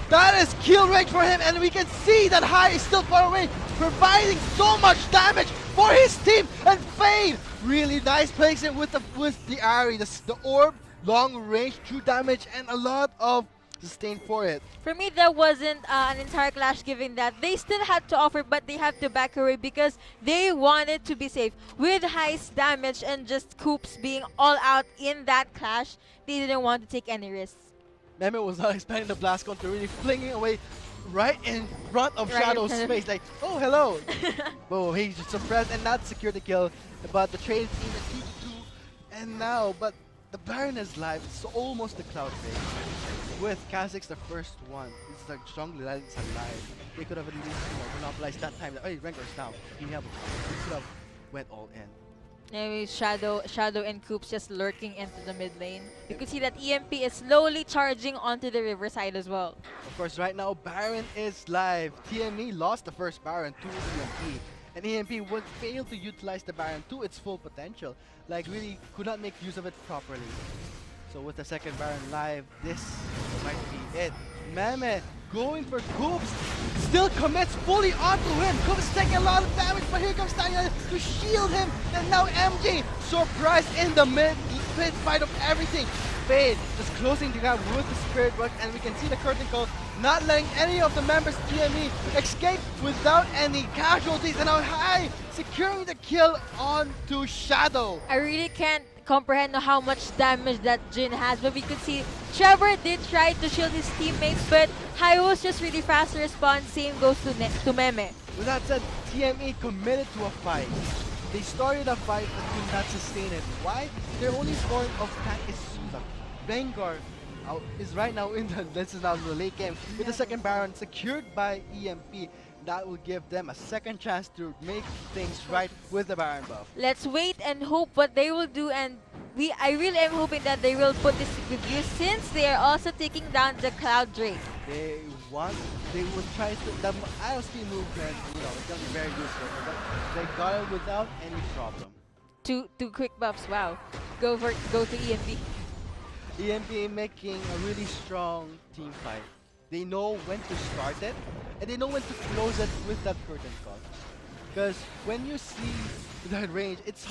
That is kill range for him, and we can see that High is still far away, providing so much damage for his team. And Fade, really nice placement with the Ari, the orb, long range, true damage, and a lot of sustain for it. For me, that wasn't an entire clash, given that they still had to offer, but they have to back away because they wanted to be safe. With High's damage and just Coops being all out in that clash, they didn't want to take any risks. Meme was not expecting the blast cone to really flinging away right in front of Shadow's face, like, oh, hello. Oh, he suppressed and not secure the kill, but the trade is even 2-2, and now, but the Baron is live. It's almost the cloud phase. With Kha'Zix the first one, this is like strongly lights alive. They could have at least monopolized that time. Like, hey, Rengar's down. He could have went all in. Maybe Shadow and Coops just lurking into the mid lane. You could see that EMP is slowly charging onto the riverside as well. Of course, right now Baron is live. TME lost the first Baron to EMP, and EMP would fail to utilize the Baron to its full potential. Like, really could not make use of it properly. So with the second Baron live, this might be it. Meme going for Coops, still commits fully onto him. Coops is taking a lot of damage, but here comes Daniel to shield him. And now MJ surprised in the mid fight of everything. Fade just closing the gap with the Spirit Rush, and we can see the curtain call not letting any of the members of TME escape without any casualties. And now High securing the kill onto Shadow. I really can't comprehend how much damage that Jin has, but we could see Trevor did try to shield his teammates, but High was just really fast to respond. Same goes to Meme. With that said, TME committed to a fight. They started a fight but could not sustain it. Why? Their only form of tank is Sulak. Rengar, is right now in the this is now the late game with the second Baron secured by EMP. That will give them a second chance to make things right with the Baron buff. Let's wait and hope what they will do, and I really am hoping that they will put this to good use since they are also taking down the Cloud Drake. They will try to the ILC movement. You know, it's gonna be very useful, but they got it without any problem. Two quick buffs. Wow. Go to EMP. EMP making a really strong team fight. They know when to start it, and they know when to close it with that curtain call. Because when you see that range, it's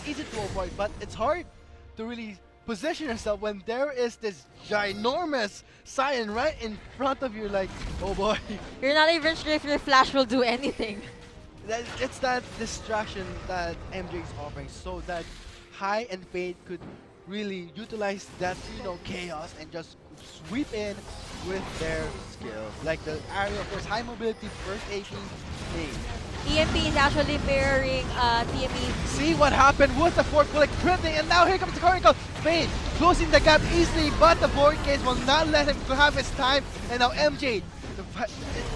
easy to avoid, but it's hard to really position yourself when there is this ginormous Sion right in front of you, like, oh boy. You're not even sure if your flash will do anything. It's that distraction that MJ is offering, so that High and Fade could really utilize that, you know, chaos and just sweep in with their skills. Like the area, of course, high mobility, first AP, EMP is actually mirroring TME. See what happened with the forward bullet critting, and now here comes the Chronicle. Fade closing the gap easily, but the forward case will not let him have his time. And now MJ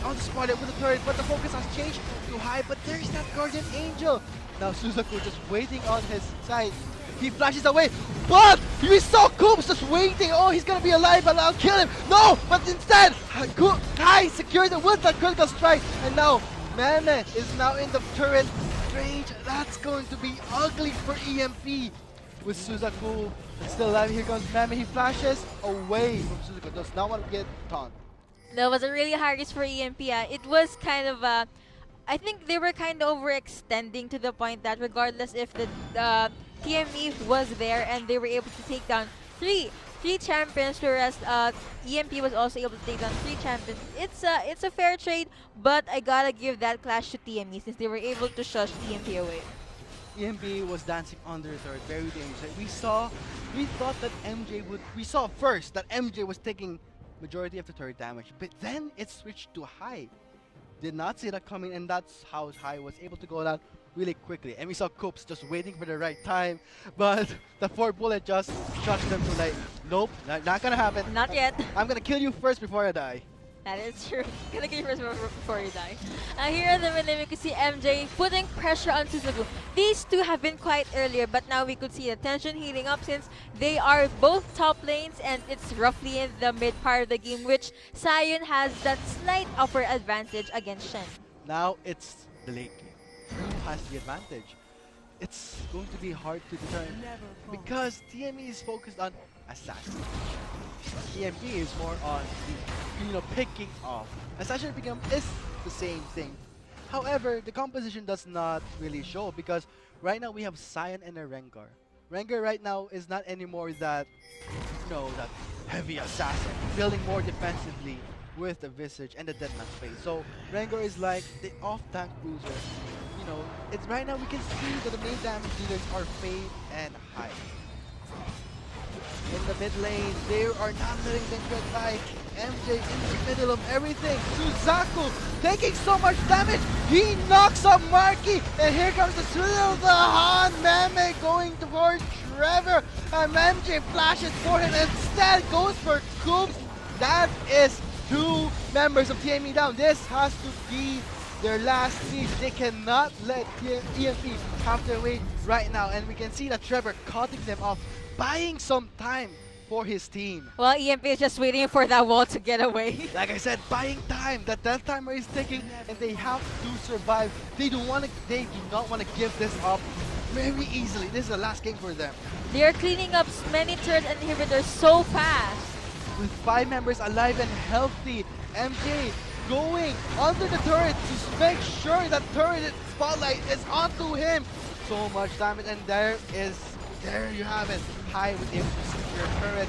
on the spot with the turret, but the focus has changed to High, but there's that Guardian Angel. Now Suzaku just waiting on his side. He flashes away, but we saw Coops just waiting. Oh, he's gonna be alive, but I'll kill him. No, but instead, High secures it with the critical strike, and now Meme is now in the turret. Strange, that's going to be ugly for EMP. With Suzaku still alive, here comes Meme. He flashes away from Suzaku. Does not want to get taunt. That was a really hard risk for EMP. It was kind of I think they were kind of overextending to the point that regardless if the TME was there and they were able to take down three champions, whereas EMP was also able to take down 3 champions. It's a fair trade, but I gotta give that clash to TME since they were able to shush EMP away. EMP was dancing under the third, very dangerous. We thought that we saw first that MJ was taking majority of the turret damage, but then it switched to High. Did not see that coming, and that's how High was able to go down really quickly. And we saw Coops just waiting for the right time, but the 4 bullet just shot them to like, nope, not gonna happen. Not yet. I'm gonna kill you first before I die. That is true. Gonna kill you first before you die. Here in the middle, we could see MJ putting pressure on Suzaku. These two have been quiet earlier, but now we could see the tension heating up since they are both top lanes and it's roughly in the mid part of the game, which Sion has that slight upper advantage against Shen. Now it's the late game. Who has the advantage? It's going to be hard to determine because TME is focused on assassin. EMP is more on the, you know, picking off. Assassin picking up is the same thing. However, the composition does not really show because right now we have Sion and a Rengar. Rengar right now is not anymore that, you know, that heavy assassin, building more defensively with the Visage and the Deadman phase. So Rengar is like the off-tank bruiser. You know, it's right now we can see that the main damage dealers are Fade and High. In the mid lane, they are not letting them get by. MJ in the middle of everything. Suzaku taking so much damage. He knocks up Marky, and here comes the thrill of the Han. Meme going towards Trevor, and MJ flashes for him. Instead, goes for Coops. That is 2 members of TME down. This has to be their last siege. They cannot let EMP have their way right now, and we can see that Trevor cutting them off, buying some time for his team. Well, EMP is just waiting for that wall to get away. Like I said, buying time. That death timer is ticking, and they have to survive. They do not want to give this up very easily. This is the last game for them. They are cleaning up many turret inhibitors so fast. With 5 members alive and healthy, MJ going under the turret to make sure that turret spotlight is onto him. So much damage, and there you have it. High with able to secure turret.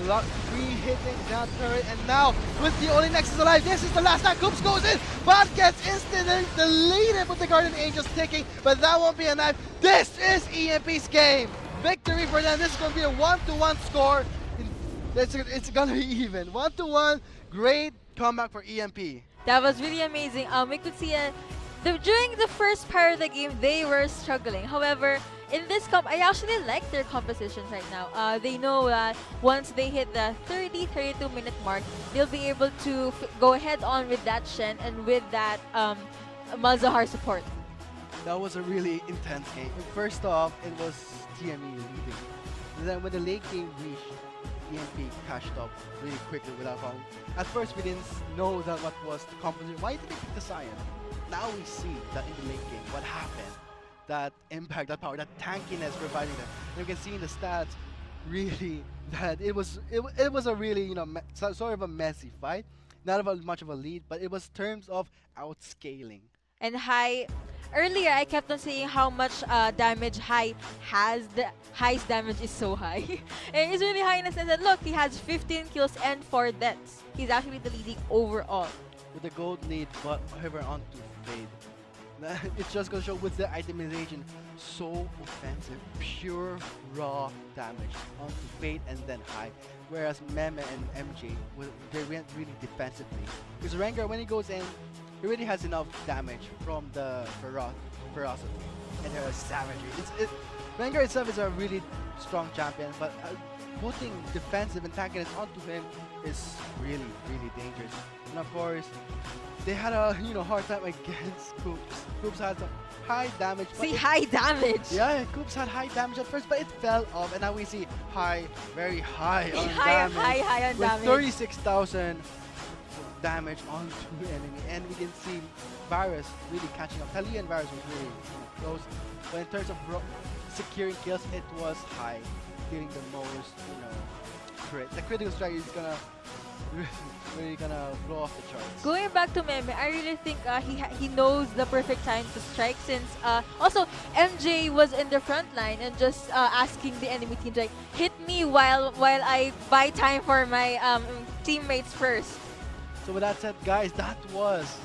Luck hitting that turret, and now with the only Nexus alive, this is the last time Coops goes in, but gets instantly deleted with the Guardian Angels ticking, but that won't be enough. This is EMP's game. Victory for them. This is going to be a 1-1 score. It's going to be even. 1-1. Great comeback for EMP. That was really amazing. We could see during the first part of the game, they were struggling. However, in this I actually like their compositions right now. They know that once they hit the 32 minute mark, they'll be able to go head on with that Shen and with that Malzahar support. That was a really intense game. First off, it was TME leading. And then when the late game reached, EMP cashed up really quickly without problem. At first, we didn't know that what was the composition. Why did they pick the Sion? Now we see that in the late game, what happened. That impact, that power, that tankiness providing them. And you can see in the stats, really, that it was a really, sort of a messy fight. Not much of a lead, but it was terms of outscaling. And earlier I kept on saying how much damage High has. The High's damage is so high. And it's really high in the sense that look, he has 15 kills and 4 deaths. He's actually the leading overall. With the gold lead, but however on to Fade. It's just gonna show with the itemization, so offensive, pure raw damage onto Fade and then High. Whereas Meme and MJ, they went really defensively. Because Rengar, when he goes in, he really has enough damage from the ferocity and the savagery. Rengar itself is a really strong champion, but putting defensive and tankiness onto him is really, really dangerous. And of course, they had a hard time against Koops. Koops had some high damage. See, high damage. Yeah, Koops had high damage at first, but it fell off, and now we see High, very high on high, damage. high on with damage. 36,000 damage onto the enemy, and we can see Varus really catching up. Talia and Varus was really close, but in terms of securing kills, it was High getting the most, crit. The critical strike is gonna really gonna blow off the charts. Going back to Meme, I really think he knows the perfect time to strike, since also MJ was in the front line and just asking the enemy team like, hit me while I buy time for my teammates first. So with that said, guys, that was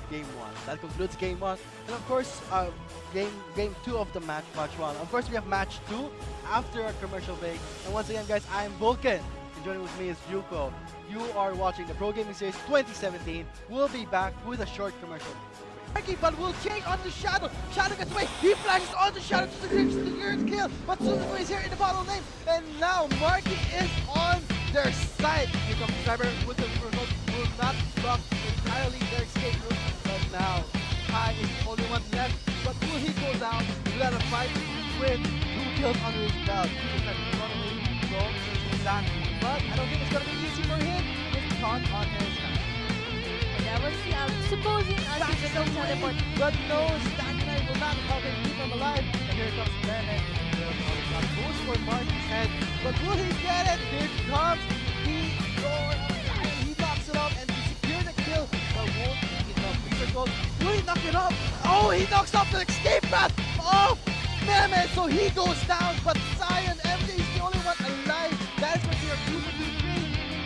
game 1. That concludes game 1. And of course, game 2 of the match 1. Of course, we have match 2 after our commercial break. And once again, guys, I'm Vulcan. And joining with me is Yuko. You are watching the Pro Gaming Series 2017. We'll be back with a short commercial. Marky, but will change onto Shadow. Shadow gets away. He flashes onto Shadow to the kill. But Suzuki is here in the bottom lane. And now Marky is on their side. Here comes Trevor with the remote. Will not block entirely their escape route. But now High is the only one left. But will he go down without a fight with 2 kills under his belt? He's trying to run away from that. But I don't think it's going to be easy for him. It's caught on his hand. And that was supposing physical teleport. But no, stamina will not help him keep him alive. And here comes Garena. Goes for Marky's head. But will he get it? Here comes he knocks it off and he secures the kill. But won't be enough. Will he knock it off? Oh, he knocks off the escape path of Meme. So he goes down. But Sion MJ is the only one alive. That's what you're 2-3.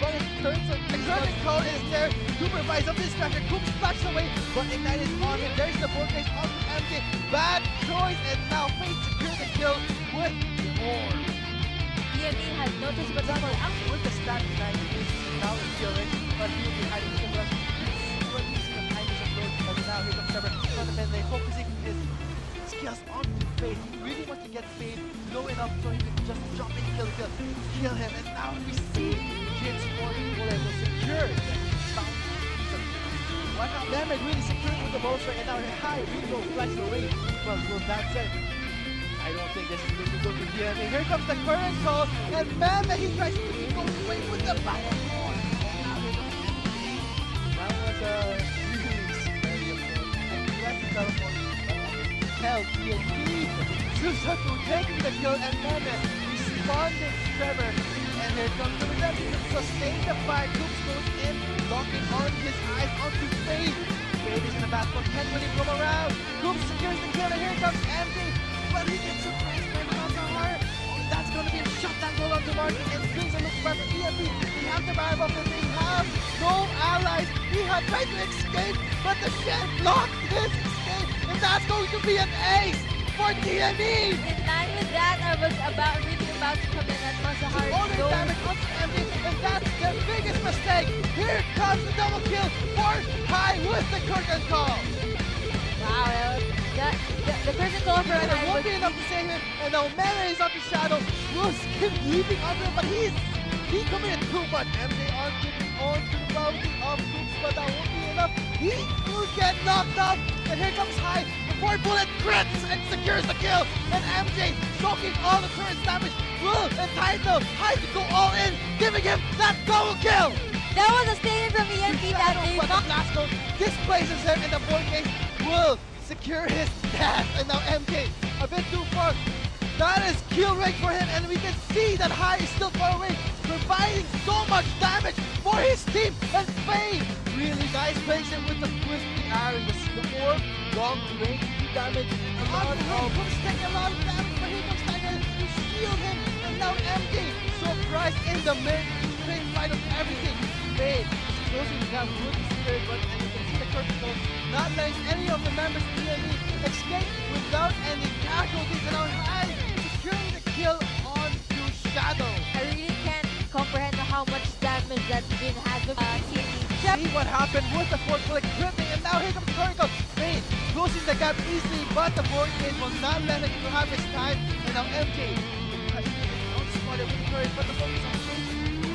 But in terms of exotic code is there to provide some distraction. Coop splashes away, but Ignite is on him. There's the board race on MJ. Bad choice, and now Fate secures the kill with the orb. TME has noticed but double Actually, with the stat Ignite, now is killing, but he will be hiding the rush. When you see the timing of load, but now here comes Trevor from the mid lane, focusing his skills on Fate. He really wants to get Fate low enough so he can just jump and kill him. And now we see Jin's falling bullet will secure the bounce. Why not Meme really securing with the ball strike, and now High really go flash away. Well, with that said, I don't think this is going to go to TME. Here comes the current call, and Meme, he tries to go away with the battle. That was a really scary approach. And he has to teleport. Hell, TME. Susaku taking the kill, and Meme responding to Trevor. And here comes the redemption to sustain the fight. Coops goes in, locking on his eyes onto Fade. Fade is in the back, but can't really come around. Coops secures the kill, and here comes MJ. But he gets surprised by Malzahar. Oh, that's going to be a shutdown goal onto Marky, and things are looking bad for EMP. They have the barrel buff, and they have no allies. He had tried to escape, but the Shen blocked his escape, and that's going to be an ace for TME. In line with that, I was about to come in at Malzahar. Only damage onto MJ, and that's the biggest mistake. Here comes the double kill for High with the curtain call. Wow, The curtain call for And an it won't be enough to save him. And now Mele is up in shadow. Will keep leaping under him, but he committed too much. MJ on to the bounty of Coops, but that won't be enough. He will get knocked out. And here comes High. The 4 bullet crits and secures the kill. And MJ soaking all the turret's damage will entitle High to go all in, giving him that double kill. That was a statement from EMP that they But the blast code displaces him, and the board game will secure his death. And now MJ a bit too far. That is kill rate for him, and we can see that High is still far away, providing so much damage for his team. And Faye really nice plays him with the arrow, the more long range damage. A lot of Coops taking a lot of damage, but here comes Tiger to shield him. And now MJ surprised in the main fight of everything. Faye is closing the gap with the spirit, but and you can see the curtain call not letting any of the members of the TME escape without any casualties. And now High securing the kill onto Shadow. I really can't comprehend how much damage that Jin has with TME. See what happened with the 4th bullet critting, and now here comes Curricle. Faye closing the gap easily, but the board game will not let him have his time. And now MJ outsmarted with the courage, but the focus on Faye.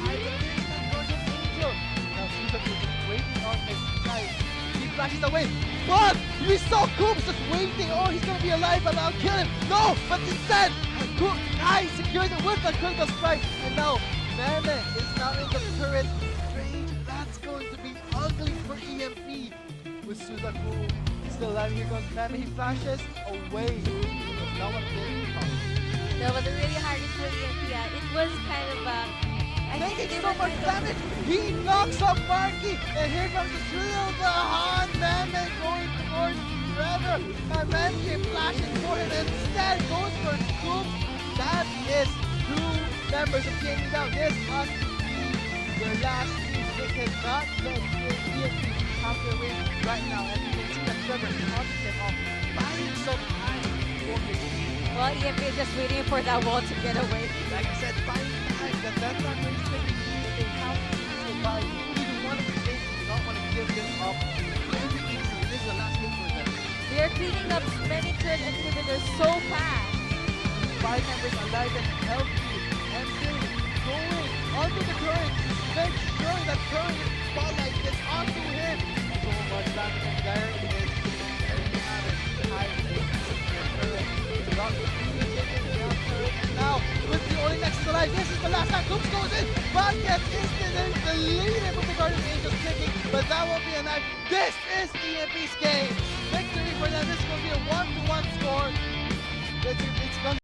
High the baseline Guardian Angel. Now Suzuki is waiting on his side. He flashes away, but we saw Coops just waiting. Oh, he's gonna be alive, but I'll kill him. No, but instead, High secures it with the critical strike, and now Mele is now in the turret. Strange, that's going to be ugly for EMP. With Suzaku still alive, here comes Mele. He flashes away. No one did. That was a really hard hit for EMP. It was kind of Taking so much damage, he knocks up Marky, and here comes the drill behind Mele going towards Trevor, and Mele flashing for him, instead goes for Scoop. That is 2 members of TME down. This must be their last team. They cannot let EMP have their way right now, and you can see that Trevor is knocking them off, buying some time for his team. well, EMP is just waiting for that wall to get away. Like I said, buying time, that's not going to take it easy. They have to survive. Either one of the games do not want to give them up. Very easy. This is the last game for them. They are cleaning up many turret inhibitors so fast. 5 members alive and healthy. And still going onto the turret. Make sure that turret spotlight gets onto him. So much damage, and there it is. There you have it. High turret. Not really taking down turret. Now, with the only Nexus alive, this is the last time Coops goes in. But gets instant deleted with the Guardian Angel kicking. But that won't be enough. This is EMP's game. Victory for them. This is going to be a 1-1 score. It's going